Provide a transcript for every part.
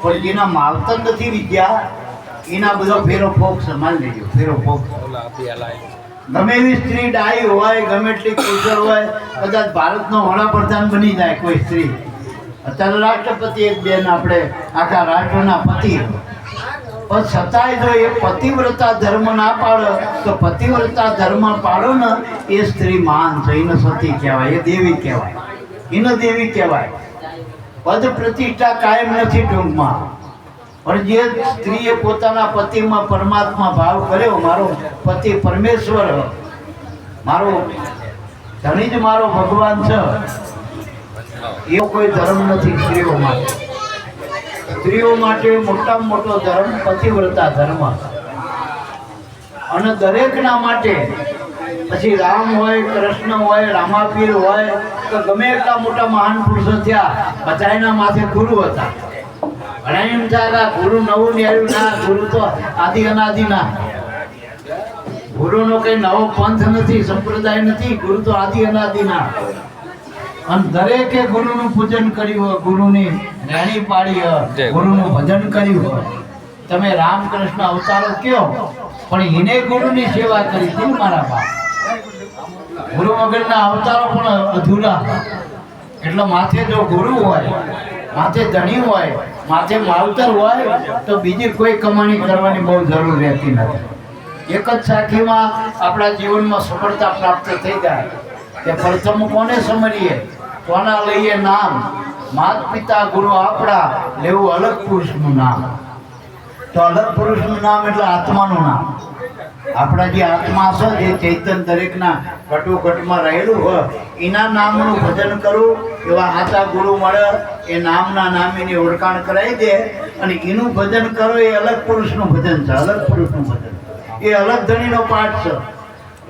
પણ જેના માવતર નથી વિદ્યા એના બધો ફેરો ફોક સંભાળ લેજો. ફેરો ફોક ગમે એવી સ્ત્રી ડાઈ હોય, ગમે એટલી કુશળ હોય, કદાચ ભારતનો વડાપ્રધાન બની જાય કોઈ સ્ત્રી. અત્યારે રાષ્ટ્રપતિ એક બેન, આપણે આખા રાષ્ટ્રના પતિ, પણ છતાંય જો એ પતિવ્રતા ધર્મ ના પાડો તો પતિવ્રતા ધર્મ પાડો ને એ સ્ત્રી મહાન છે. એને સતી કહેવાય, એ દેવી કહેવાય, એને દેવી કહેવાય. પદ પ્રતિષ્ઠા કાયમ નથી ટૂંકમાં, પણ જે સ્ત્રીએ પોતાના પતિમાં પરમાત્મા ભાવ કર્યો, મારો પતિ પરમેશ્વર, મારો ધણી જ મારો ભગવાન છે, એવો કોઈ ધર્મ નથી સ્ત્રીઓ માટે. સ્ત્રીઓ માટે મોટામાં મોટો ધર્મ પતિવ્રતા ધર્મ. અને દરેકના માટે, પછી રામ હોય, કૃષ્ણ હોય, રામાપીર હોય, તો ગમે એટલા મોટા મહાન પુરુષો થયા, બધાના માથે ગુરુ હતા. ઘણા એમ થાય ગુરુ નવું ન્યાયું ના, ગુરુ તો આદિ અનાદિ ના. ગુરુનો કઈ નવો પંથ નથી, સંપ્રદાય નથી, ગુરુ તો આદિ અનાદિ ના. અને દરેકે ગુરુનું પૂજન કર્યું હોય, ગુરુની રાણી પાડી હોય, ગુરુનું ભજન કર્યું હોય. તમે રામકૃષ્ણ અવતારો કયો, પણ એને ગુરુની સેવા કરી હતી મારા બાપ. ગુરુ વગરના અવતારો પણ અધૂરા. એટલે માથે જો ગુરુ હોય, માથે ધણી હોય, માથે માવતર હોય, તો બીજી કોઈ કમાણી કરવાની બહુ જરૂર રહેતી નથી. એક જ સાખીમાં આપણા જીવનમાં સફળતા પ્રાપ્ત થઈ જાય. કે પ્રથમ કોને સમરીએ, કોના લઈએ નામ, માત પિતા ગુરુ આપણા, લેવું અલગ પુરુષનું નામ. તો અલગ પુરુષનું નામ એટલે આત્માનું નામ. આપણા જે આત્મા છે, જે ચૈતન્ય દરેકના ઘટોઘટમાં રહેલું હોય, એના નામનું ભજન કરવું. એવા સાચા ગુરુ મળે, એ નામના નામીની ઓળખાણ કરાવી દે, અને એનું ભજન કરો. એ અલગ પુરુષનું ભજન છે, અલગ પુરુષનું ભજન. એ અલગ ધણીનો પાઠ છે.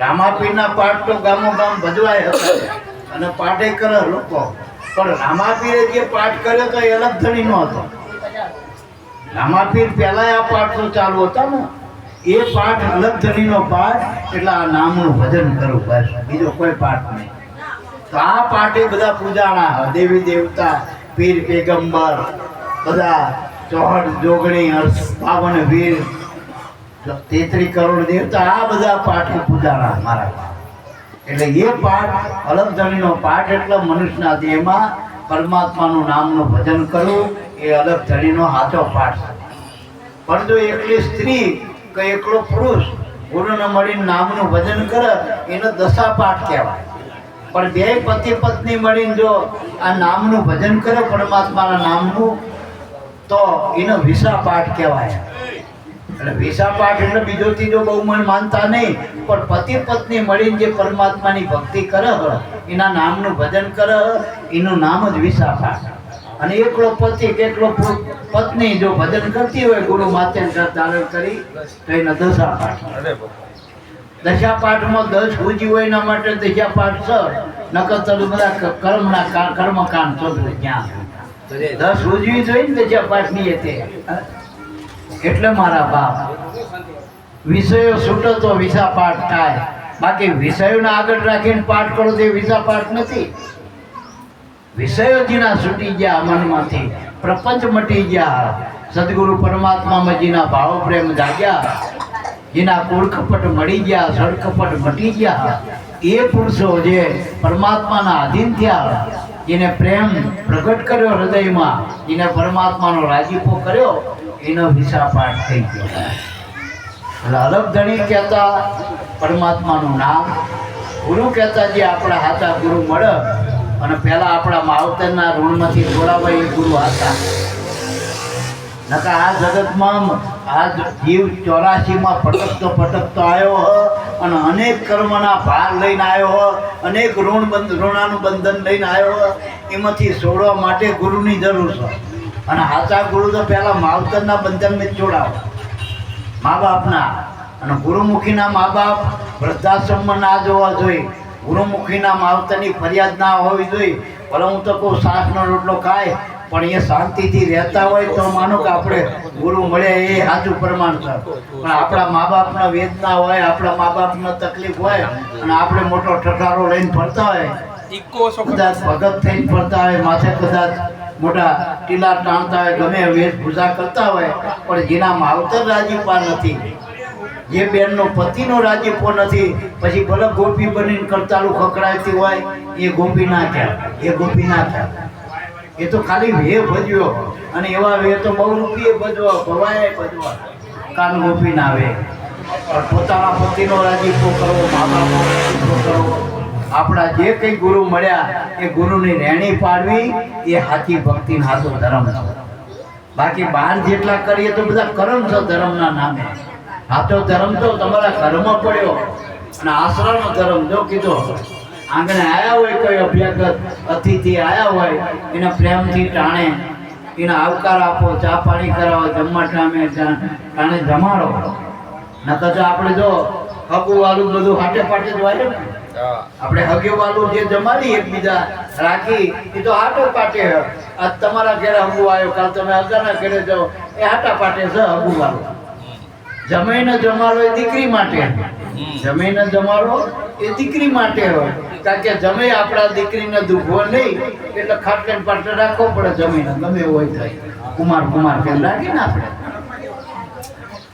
રામાપીરના પાઠ તો ગામો ગામ ભજવાય હતા, અને પાઠે કરે લોકો. પણ રામાપીરે જે પાઠ કર્યો તો એ અલગ ધણીનો હતો. રામાપીર પહેલા આ પાઠ તો ચાલુ હતા ને, એ પાઠ અલગ ધણીનો પાઠ. એટલે આ નામનું ભજન કરવું, બસ બીજો કોઈ પાઠ નહીં. તો આ પાઠે બધા પૂજાણા, દેવી દેવતા, પીર પેગંબર, બધા ચોહડ જોગણી, 52 વીર, 33 કરોડ દેવતા, આ બધા પાઠે પૂજાણા મારા. એટલે એ પાઠ અલગ ધણીનો પાઠ. એટલે મનુષ્યના દેહમાં પરમાત્માનું નામનું ભજન કરવું, એ અલગ ધણીનો સાચો પાઠ છે. પણ જો એકલી સ્ત્રી કે એકલો પુરુષ ગુરુને મળીને નામનું ભજન કરે, એને દશા પાઠ કહેવાય. પણ બે પતિ પત્ની મળીને જો આ નામનું ભજન કરે, પરમાત્માના નામનું, તો એને વિસા પાઠ કહેવાય. એટલે વિસા પાઠ એટલે બીજો ત્રીજો બહુ મન માનતા નહીં, પણ પતિ પત્ની મળીને જે પરમાત્માની ભક્તિ કરે, એના નામનું ભજન કરે, એનું નામ જ વિસા પાઠ. અને એકલો પતિ કે એકલો પત્ની જો ભજન કરતી હોય, ગુરુ માતે ધારણ કરી, તો એના દશા પાઠ. દશા પાઠમાં 10 સૂજી હોય, એના માટે દશા પાઠ છે. નકર તો બધા કર્મકાંડ ચોધરે ક્યાં 10 સૂજવી જોઈએ ને દશા પાઠની. તે એટલે મારા બાપ, વિષયો છૂટો તો વિસા પાઠ થાય. બાકી વિષયોને આગળ રાખીને પાઠ કરો તો વિસા પાઠ નથી. વિષયો જેના છૂટી ગયા મનમાંથી, પ્રપંચ મટી ગયા, સદગુરુ પરમાત્મામાં જેના ભાવ પ્રેમ જાગ્યા, જેના કુળકપટ મળી ગયા, સડકપટ મટી ગયા, એ પુરુષો જે પરમાત્માના આધીન થયા, જેને પ્રેમ પ્રગટ કર્યો હૃદયમાં, જેને પરમાત્માનો રાજીપો કર્યો, એનો વિસા પાઠ થઈ ગયો. એટલે અલગ ધણી કહેતા પરમાત્માનું નામ, ગુરુ કહેતા જે આપણા હાથા ગુરુ મળે. અને પહેલા આપણા માવતરના ઋણમાંથી છોડાવવા એ ગુરુ હતા. નકા આ જગતમાં આ જીવ 84માં ભટકતો આવ્યો હો, અને અનેક કર્મના ભાર લઈને આવ્યો હો, અનેક ઋણાનું બંધન લઈને આવ્યો હો. એમાંથી છોડવા માટે ગુરુની જરૂર છે. અને સાચા ગુરુ તો પહેલા માવતરના બંધનને જ છોડાવો, મા બાપના. અને ગુરુમુખીના મા બાપ વૃદ્ધાશ્રમમાં ના જોવા જોઈએ. ગુરુમુખીના માવતરની ફરિયાદ ના હોવી જોઈએ. ભલે હું તો કહું શાકનો રોટલો ખાય, પણ એ શાંતિથી રહેતા હોય તો માનો કે આપણે ગુરુ મળ્યા, એ સાચું પ્રમાણ છે. પણ આપણા મા બાપના વેદના હોય, આપણા મા બાપનો તકલીફ હોય, અને આપણે મોટો ઠઠારો લઈને ફરતા હોય, કદાચ ભગત થઈને ફરતા હોય, માથે કદાચ મોટા ટીલા ટાણતા હોય, ગમે વેશભૂષા કરતા હોય, પણ જેના માવતર રાજીપા નથી, જે બેનનો પતિનો રાજીપો નથી, પછી ભલે ગોપી બનીને કરતાલું ખકડાતી હોય, એ ગોપી ના કહેવાય, એ ગોપી ના કહેવાય. એ તો ખાલી વે ભજ્યો, અને એવા વે તો બહુ રૂપિયે ભજવો, ભવાય ભજવા, કાન ગોપી ના વે. પણ પોતાના પતિનો રાજીપો કરવો, મા બાપનો રાજીપો કરવો, આપણા જે કંઈ ગુરુ મળ્યા એ ગુરુની રહેણી પાડવી, એ સાચી ભક્તિ સાચો ધર્મ છે. બાકી બહાર જેટલા કરીએ તો બધા કર્મ છે ધર્મના નામે. સાચો ધર્મ તો તમારા ઘરમાં પડ્યો, અને આશ્રમનો ધર્મ જો કીધો, આંગણે આવ્યા હોય કોઈ અભ્યાગત અતિથિ આવ્યા હોય, એને પ્રેમથી ટાણે, એને આવકાર આપો, ચા પાણી કરાવો, જમવા ટાણે જમાડો. નકર તો આપણે જો હગું વાલું બધું હાટે પાટે જ હોય ને, આપણે હગે વાલું જે જમાડી એકબીજા રાખી, એ તો હાટો પાટે. આજ તમારા ઘરે હગું આવ્યો, કાલ તમે અગાના ઘરે જાઓ, એ હાટા પાટે છે હગું વાલું. જમીને જમાડો એ દીકરી માટે, જમીને જમાડો એ દીકરી માટે હોય, કારણ કે જમે આપણા દીકરીને દુખવો નહીં, એટલે ખાટલે પાટલે રાખવો પડે. જમીને ગમે એવું હોય થાય, કુમાર કુમાર કે રાખીને આપણે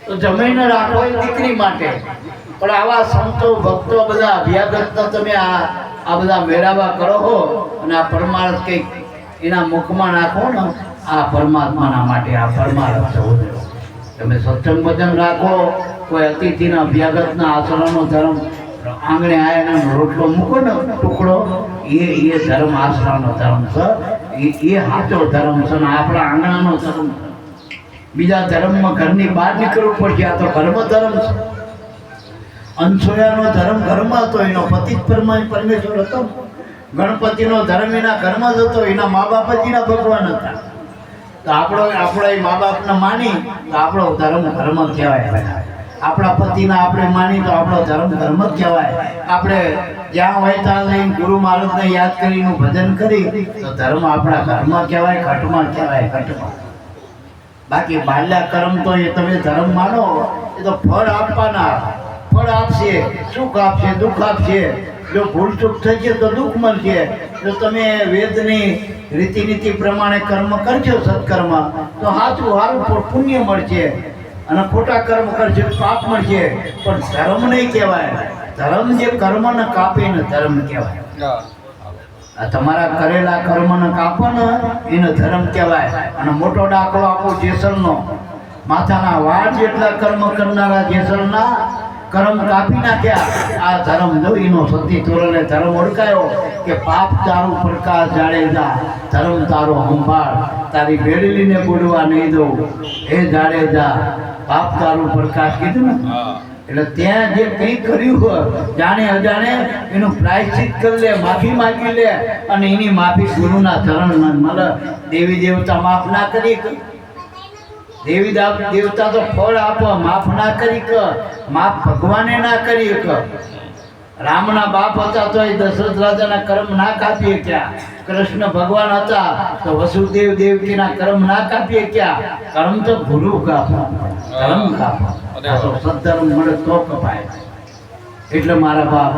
તો જમીને રાખો એ દીકરી માટે. પણ આવા સંતો ભક્તો બધા અભ્યાગત તમે આ બધા મેળાવા કરો હો, અને આ પરમાર્થ કંઈક એના મુખમાં નાખો ને, આ પરમાત્માના માટે, આ પરમાર્થ છે. તમે સત્સંગ ભજન રાખો, કોઈ અતિથિના અભ્યાગતના આશ્રમનો ધર્મ, આંગણે આયા રોટલો મૂકો ને ટુકડો, એ ધર્મ આશ્રમનો ધર્મ છે, એ સાચો ધર્મ છે. ને આપણા આંગણાનો ધર્મ. બીજા ધર્મમાં ઘરની બહાર નીકળવું પડશે, આ તો ઘરમાં ધર્મ છે. અનસોયાનો ધર્મ ઘરમાં હતો, એનો પતિ જ પરમેશ્વર હતો. ગણપતિનો ધર્મ એના ઘરમાં જ હતો, એના મા બાપ જ એના ભગવાન હતા. તો આપણો એ મા બાપને માની તો આપણો ધર્મ ધર્મ કહેવાય. આપણા પતિના આપણે માની તો આપણો ધર્મ ધર્મ જ કહેવાય. આપણે જ્યાં હોય ત્યાં લઈને ગુરુ મહારાજને યાદ કરીને ભજન કરી તો ધર્મ આપણા ઘરમાં કહેવાય, ઘટમાં કહેવાય, ઘટમાં. બાકી બાલ્યા કર્મ તો એ તમે ધર્મ માનો, એ તો ફળ આપવાના, ફળ આપશે, સુખ આપશે, દુઃખ આપશે. જો ભૂલ ચૂક થઈ છે તો દુઃખ મળશે. જો તમે વેદની રીતિનીતિ પ્રમાણે કર્મ કરશો, સત્કર્મ, તો સાચું સારું પુણ્ય મળશે, અને ખોટા કર્મ કરશે પાપ મળશે. પણ ધર્મ નહીં કહેવાય. ધર્મ જે કર્મને કાપે ને ધર્મ કહેવાય. આ તમારા કરેલા કર્મને કાપો ને એને ધર્મ કહેવાય. અને મોટો દાખલો આપો જેસલનો, માથાના વાળ જેટલા કર્મ કરનારા જેસલના કર્મ કાપી નાખ્યા. આ ધર્મ જો એનો સતી તોરણે ધર્મ ઓળખાયો કે પાપ તારું પ્રકાશ જાડેજા, ધર્મ તારો સંભાળ, તારી બેડલીને બુડવા નહીં દઉં, હે જાડેજા, પાપ તારું પ્રકાશ કીધું ને. એટલે ત્યાં જે કંઈ કર્યું હોય જાણે અજાણે એનું પ્રાયશ્ચિત કરી લે, માફી માગી લે, અને એની માફી ગુરુના ચરણ મળે. દેવી દેવતા માફ ના કરી, દેવી દેવતા તો ફળ આપો, માફ ના કરી કે, માફ ભગવાને ના કરી કે. રામના બાપ હતા તો એ દશરથ રાજાના કર્મ ના કાપીએ ક્યાં? કૃષ્ણ ભગવાન હતા તો વસુદેવ દેવકીના કર્મ ના કાપીએ ક્યાં? કર્મ તો ગુરુ કાપો, ધર્મ કાપો. સદ્ધર્મ મળે તો કપાય. એટલે મારા બાપ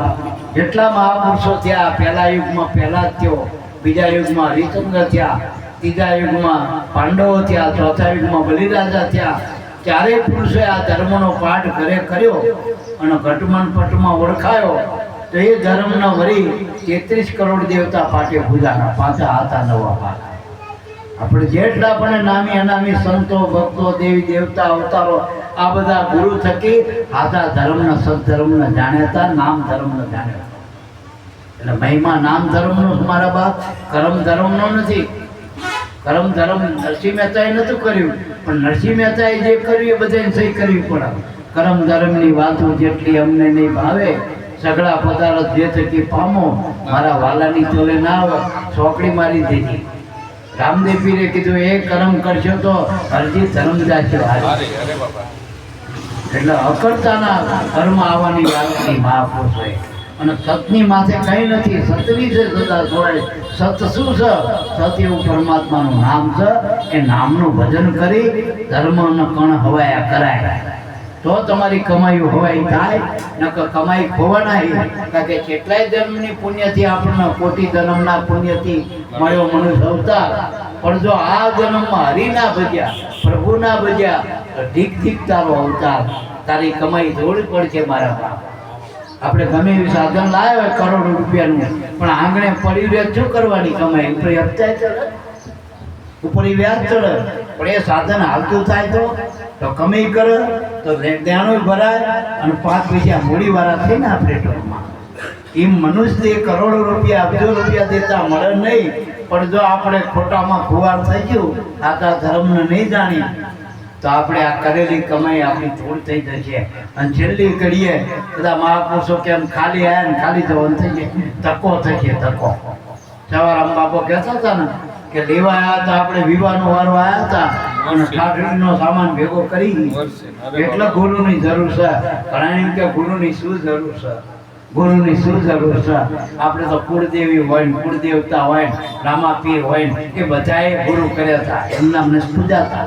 જેટલા મહાપુરુષો થયા, પહેલા યુગમાં પહેલા જ થયો, બીજા યુગમાં હરિચંદ્ર થયા, ત્રીજા યુગમાં પાંડવો થયા, ચોથા યુગમાં બલિરાજા થયા. ચારેય પુરુષોએ આ ધર્મનો પાઠ ઘરે કર્યો અને ઘટમાં પટમાં ઓળખાયો. તો એ ધર્મના વળી 33 કરોડ દેવતા પાટે પૂજાના, પાછા હતા નવા પાછા. આપણે જેટલા પણ નામી અનામી સંતો ભક્તો દેવી દેવતા અવતારો આ બધા ગુરુ થકી આધા ધર્મના સદધર્મને જાણ્યા, નામ ધર્મને જાણ્યા. એટલે મહિમા નામ ધર્મનો મારા બાપ, કર્મ ધર્મનો નથી. કર્મ ધર્મ નરસિંહ મહેતાએ નહોતું કર્યું, પણ નરસિંહ મહેતાએ જે કર્યું એ બધાને સહી કરવી પડે. કર્મ ધર્મની વાતો જેટલી અમને નહીં ભાવે, સગડા પદાર્થ જે થકી પામો, મારા વાલાની ચોલે ના આવે, ચોકડી મારી દેજી. રામદેવ પીરે કીધું એ કર્મ કરશો તો હરજી ધર્મ જાશો. એટલે અકર્તાના ધર્મ આવવાની વાતની મહાપુરુષોએ. અને સતની માથે કંઈ નથી, સતની છે સદા જોડે. સત શું છે? સત એવું પરમાત્માનું નામ છે. એ નામનું ભજન કરી ધર્મનો કણ હવાયા કરાય તો તમારી કમાઈ હવાઈ થાય. નકર કમાઈ ખોવાના. કારણ કે કેટલાય જન્મની પુણ્યથી આપણને, કોટી જન્મના પુણ્યથી મળ્યો મનુષ્ય અવતાર, પણ જો આ જન્મમાં હરિના ભજ્યા, પ્રભુના ભજ્યા, તો ઢીક ઢીક તારો અવતાર, તારી કમાઈ જોડી પડશે મારા બાપ. આપણે ગમે એવી સાધન લાવ્યા હોય કરોડો રૂપિયાનું, પણ આંગણે પડી રહે શું કરવાની કમાઈ? ઉપર હપ્તા ચડે, ઉપર વ્યાજ ચડે, પણ એ સાધન હાલતું થાય તો કમાઈ કરે તો ત્યાંનું ભરાય અને 5 પૈસા મૂડી વાળા થઈને આપણે ટોળમાં. એમ મનુષ્ય કરોડો રૂપિયા, અબજો રૂપિયા દેતા મળે નહીં, પણ જો આપણે ખોટામાં ખુવાર થઈ ગયું, આખા ધર્મને નહીં જાણી, તો આપણે આ કરેલી કમાઈ આપણી ધૂળ થઈ જશે. અને છેલ્લી ઘડીએ બધા મહાપુરુષો કેમ ખાલી આવ્યા ને ખાલી જવાનું થઈ જાય, તકો થશે તકો. સવારામ બાપો કહેતા હતા ને કે લેવા આવ્યા હતા, આપણે વિવાહનો વારો આવ્યા હતા અને ઠાઠડીનો સામાન ભેગો કરી, એટલે ગુરુની જરૂર છે. ઘણા એમ કે ગુરુની શું જરૂર છે, ગુરુની શું જરૂર છે? આપણે તો કુળદેવી હોય ને કુળદેવતા હોય ને રામાપીર હોય ને એ બધાએ ગુરુ કર્યા હતા, એમના મને પૂજા હતા.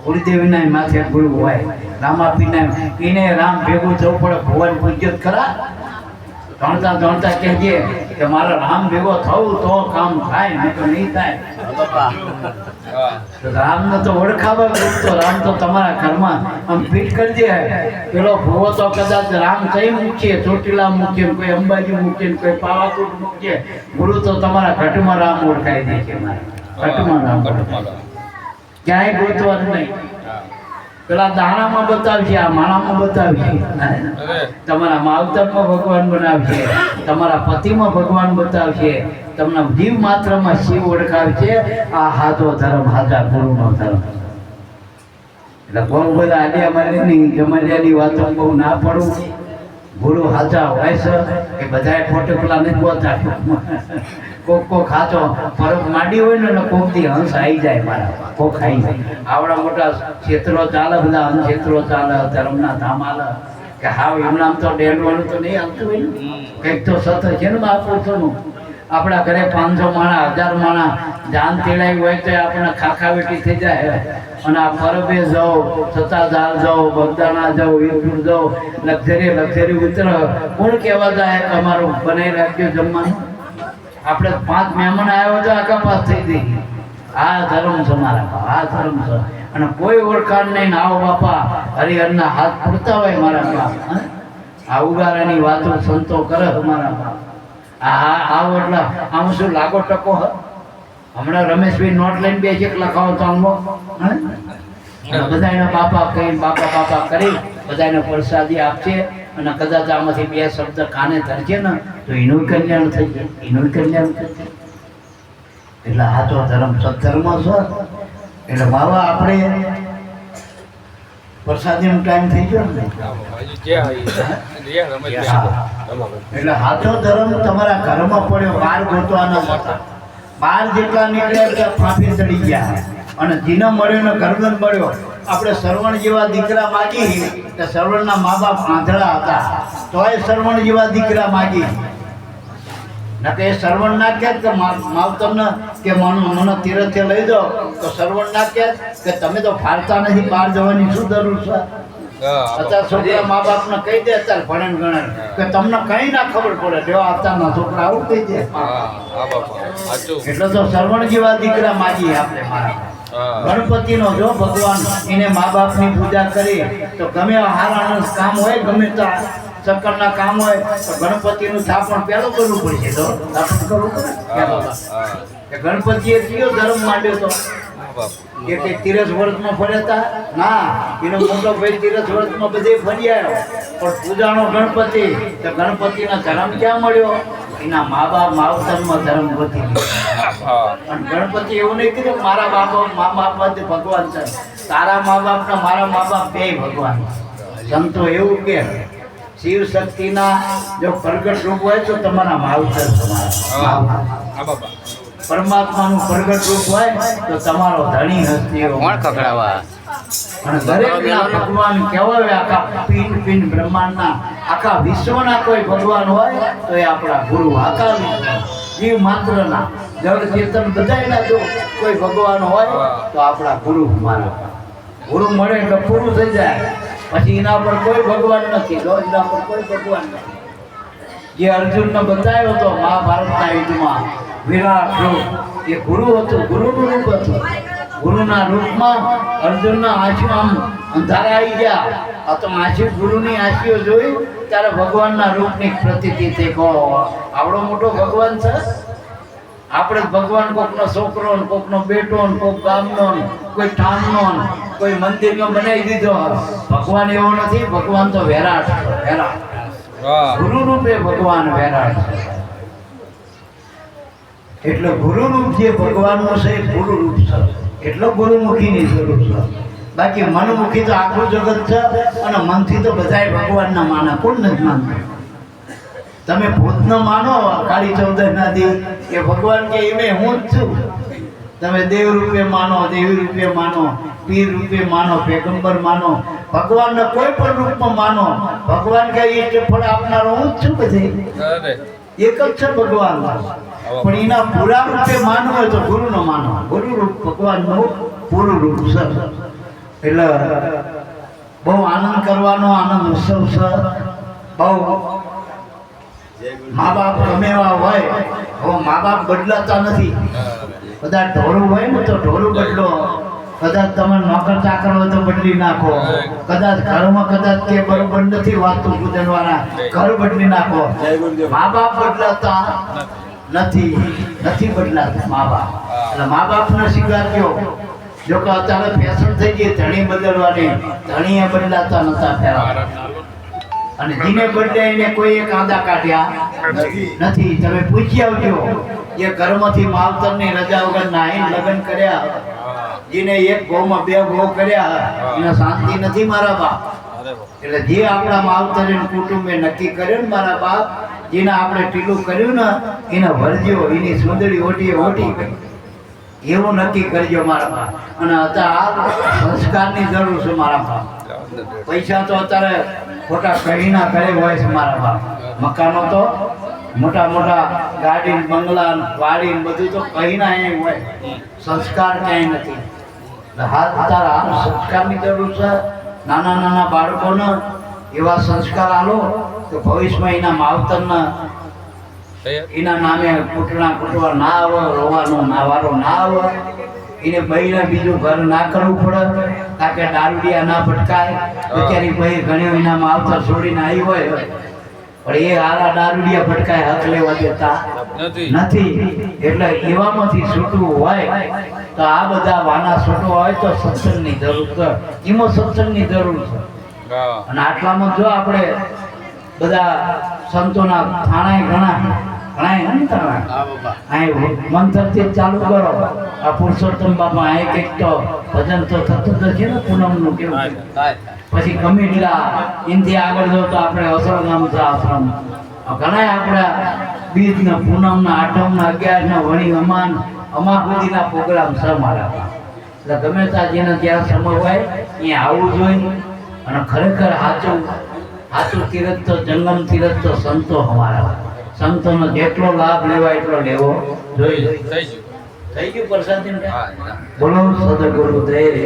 કુળદેવીના માથે ગુરુ હોય, રામાપીરના એને રામ ભેગું થવું પડે, ભગવાન પૂજ્ય ખરા. ધણતા ધણતા કહેજે કે મારા રામ ભેગો થવું તો કામ થાય, નહીં તો નહીં થાય. રામને તો ઓળખાવા તો રામ તો તમારા ઘરમાં આમ ફિટ કરજે. પેલો ભૂવો તો કદાચ રામ થઈ મૂકીએ, ચોટીલા મૂકીએ, કોઈ અંબાજી મૂકીએ, કોઈ પાવાગઢ મૂકીએ, ગુરુ તો તમારા ઘટમાં રામ ઓળખાઈ દે છે. ઘટમાં રામ ક્યાંય ગોતવાનું નહીં. પેલા દાણામાં બતાવશે, આ માણામાં બતાવશે, તમારા માવતરમાં ભગવાન બનાવશે, તમારા પતિમાં ભગવાન બતાવશે, તમને જીવ માત્રમાં શિવ ઓળખાવશે. આ હાથો ધર્મ, હાથા ગુરુનો ધર્મ. એટલે બહુ બધા આલિયામાલીની જમાલિયાની વાતો બહુ ના પડવું. ગુરુ હાથા હોય છે એ બધાએ ફોટોકલા નથી બોલતા. કોક હાથો ફરક માંડી હોય ને કોક થી હંસ આવી જાય, મારા કોક આવી જાય. આવડા મોટા ક્ષેત્રો ચાલે, બધા હંસ ક્ષેત્રો ચાલે, ધર્મના ધામ હાલે, કે હાવ એમનામ તો ડેડવાનું તો નહીં આવતું હોય ને. કંઈક તો સત છે ને મહાપુરુષોનું. આપણા ઘરે 500 માણા, 1000 માણા જાન તેડાઈ હોય તો આપણને ખાખાવેટી થઈ જાય. અને આ પરબે જાઓ, સત્તાધાર જાઓ, બગદાણા જાઓ, વીરપુર જાઓ, લક્ઝરી ઉતર, કોણ કહેવા જાય કે અમારું બનાવી રાખજો જમવાનું? આપણે 5 મહેમાન આવ્યો તો આખા પાસ થઈ ગઈ. આ ધર્મ છે મારા, આ ધર્મ છે. અને કોઈ ઓળખાણ નહીં, આવો બાપા હરિહરના હાથ પડતા હોય મારા બાપ. આ ઉગારાની વાતો સંતો કરે મારા બાપ. આવો એટલે આમ શું લાગો ટકો? હમણાં રમેશભાઈ નોટ લઈને બે ચેક લખાવો તો આમ બધાને બાપા કહી, બાપા કરી બધાને પ્રસાદી આપશે. અને કદાચ આમાંથી 2 શબ્દ કાને ધરશે ને તો એનું કલ્યાણ થઈ જાય, એનું કલ્યાણ થશે. એટલે આ તો ધર્મ સત્ધર્મ છે. એટલે બાબા આપણે પ્રસાદીનો ટાઈમ થઈ ગયો ને, એટલે હાથો ધર્મ તમારા ઘરમાં પડ્યો, બહાર ગોતવાના હતા. બહાર જેટલા નીકળ્યા ત્યાં ફાંફી ચડી ગયા. અને જીનો મળ્યો ને ગરદન મળ્યો. આપણે શ્રવણ જેવા દીકરા માગી કે શ્રવણના મા બાપ આંધળા હતા, તોય શ્રવણ જેવા દીકરા માગી. ના કે શ્રવણ ના કહે કે માવતરને કે મને તીરથે લઈ દો, તો શ્રવણ ના કહે કે તમે તો ફાળતા નથી, બહાર જવાની શું જરૂર છે? અત્યારે છોકરા મા બાપ ને કહી દે, અત્યારે ભણન ગણન કે તમને કઈ ના ખબર પડે, જો અત્યારના છોકરા આવું કહી દે. એટલે તો શ્રવણ જેવા દીકરા માગી આપણે મારા. ગણપતિનો જો ભગવાન એને મા બાપની પૂજા કરી તો ગમે હારાનું કામ હોય, ગમે ચક્કરના કામ હોય તો ગણપતિનું સ્થાપન પહેલું કરવું પડશે. તો સ્થાપન કરવું પડે કે ગણપતિએ કયો ધર્મ માંડ્યો તો? કે કઈ તીરથ વ્રતમાં ફર્યા ના, એનો મોટો ભાઈ તીરથ વ્રતમાં બધે ફરી આવ્યો, પણ પૂજાનો ગણપતિ, તો ગણપતિનો ધર્મ ક્યાં મળ્યો? એના મા બાપ માવતરમાં ધર્મ ગોતી ગયો. અને ગણપતિ એવું નહીં કીધું મારા મા બાપ ભગવાન છે, તારા મા બાપ ને મારા મા બાપ બે ભગવાન. સંતો એવું કે શિવ શક્તિના જો પ્રગટ રૂપ હોય તો તમારા માવતર, તમારા પરમાત્માનું પ્રગટ રૂપ હોય તો તમારો ધણી હસ્તી. અને દરેકના ભગવાન કહેવાય. આખા પિંડ બ્રહ્માંડના, આખા વિશ્વના કોઈ ભગવાન હોય તો એ આપણા ગુરુ. આખા જીવ માત્રના, જળ ચેતન બધાયના જો કોઈ ભગવાન હોય તો આપણા ગુરુ. મારા ગુરુ મળે એટલે પૂરું થઈ જાય. પછી એના પર કોઈ ભગવાન નથી, એના પર કોઈ ભગવાન નથી. જે અર્જુનને બતાવ્યો હતો મહાભારતના યુદ્ધમાં વિરાટ રૂપ એ ગુરુ હતું, ગુરુનું રૂપ હતું. ગુરુના રૂપમાં અર્જુનના આંસુ આમ અંધારા આવી ગયા. આ તો આંસુ ગુરુની આંસુઓ જોઈ ત્યારે ભગવાનના રૂપની પ્રતીતિ થઈ. કહો આવડો મોટો ભગવાન છે. આપણે ભગવાન કોકનો છોકરો ને કોકનો બેટો ને કોક ગામનો ને કોઈ ઠામનો ને કોઈ મંદિરનો બનાવી દીધો. ભગવાન એવો નથી. ભગવાન તો વિરાટ છે, વિરાટ. ગુરુ રૂપે ભગવાન વિરાટ છે. એટલે ગુરુ રૂપ જે ભગવાનનું છે એ ગુરુ રૂપ છે. એટલો ગુરુમુખીની જરૂર છે. બાકી મનમુખી તો આખું જગત છે અને મનથી તો બધાય ભગવાનના માને. કોણ નથી માનતું? તમે ભૂતનો માનો કાળી ચૌદશના દી એ ભગવાન કે એમે હું જ છું. તમે દેવ રૂપે માનો, દેવી રૂપે માનો, પીર રૂપે માનો, પેગંબર માનો, ભગવાનના કોઈ પણ રૂપમાં માનો, ભગવાન કે ઈષ્ટ ફળ આપનારો હું જ છું. બધે એક જ છે ભગવાન. પણ એના પૂરા રૂપે માનવું હોય તો ગુરુનો માનો. ગુરુ રૂપ ભગવાનનું પૂરું રૂપ છે. એટલે બહુ આનંદ કરવાનો, આનંદ ઉત્સવ છે. બહુ મા બાપ ગમે એવા હોય, હવે મા બાપ બદલાતા નથી. કદાચ ઢોરું હોય ને તો ઢોરું બદલો, કદાચ તમે નોકર ચાકર હોય તો બદલી નાખો, કદાચ ઘરમાં કદાચ કે બરોબર નથી વાતું પૂજન વાળા ઘર બદલી નાખો. મા બાપ બદલાતા નથી બદલાતા મા બાપ. એટલે મા બાપનો શિંગાર કયો. જો કે અત્યારે ફેશન થઈ ગઈ ધણી બદલવાની, ધણીએ બદલાતા નતા ફેરા. અને જીને બદલે એને કોઈ એક આંદા કાઢ્યા નથી. તમે પૂછી આવજો એ ઘરમાંથી માવતરની રજા વગર નાહીને લગ્ન કર્યા, જેને એક ગોમાં બે ગો કર્યા, એને શાંતિ નથી મારા બાપ. એટલે જે આપણા માવતરે કુટુંબે નક્કી કર્યું ને મારા બાપ, જેને આપણે ટીલું કર્યું ને એને વરજો, એની સુંદરી ઓટી એવું નક્કી કરજો મારા બાપ. અને અત્યારે આ સંસ્કારની જરૂર છે મારા બાપ. પૈસા તો અત્યારે ખોટા કહીના ઘરે હોય છે મારા બાપ. મકાનો તો મોટા મોટા ગાડી બંગલા વાડી બધું તો કહીના અહીં હોય. સંસ્કાર ક્યાંય નથી. અત્યારે આ સંસ્કારની જરૂર છે. નાના નાના બાળકોને એવા સંસ્કાર આલો કે ભવિષ્યમાં એના માવતરના એના નામે કૂટવા ના આવે, રોવાનો નાવારો ના આવે. એને બહીને બીજું ઘર ના કરવું પડે, કારણ કે દારૂડિયા ના ભટકાય. બિચારી બહી ઘણી એના માવતર છોડીને આવી હોય પણ એ હારા દારૂડિયા ભટકાય, હક લેવા દેતા નથી. એટલે એવામાંથી છૂટવું હોય તો આ બધા વાના છૂટવા હોય તો સત્સંગની જરૂર છે. એમાં સત્સંગની જરૂર છે. અને આટલામાં જો આપણે બધા સંતોના થાણા ઘણા મંત્રથી ચાલુ કરો. આ પુરુષોત્તમ બાપા એક એક તો ભજન તો થતું જ છે ને પૂનમનું કેવું. પછી કમિટલા એનથી આગળ જો તો આપણે અસરગામ છે આશ્રમ. ઘણા આપણા બીજ ને પૂનમ ના આઠમ ના 11 ના વણી અમા સુધીના પ્રોગ્રામ છે મારા. એટલે ગમે ત્યાં જેને ત્યાં સમય હોય અહીંયા આવવું જોઈએ. અને ખરેખર સાચું તીરથ તો જંગમ તીરથ તો સંતો અમારા. સંતોનો જેટલો લાભ લેવાય એટલો લેવો જોઈએ. થઈ ગયું પ્રસાદી. બોલો સદગુરુદેવ.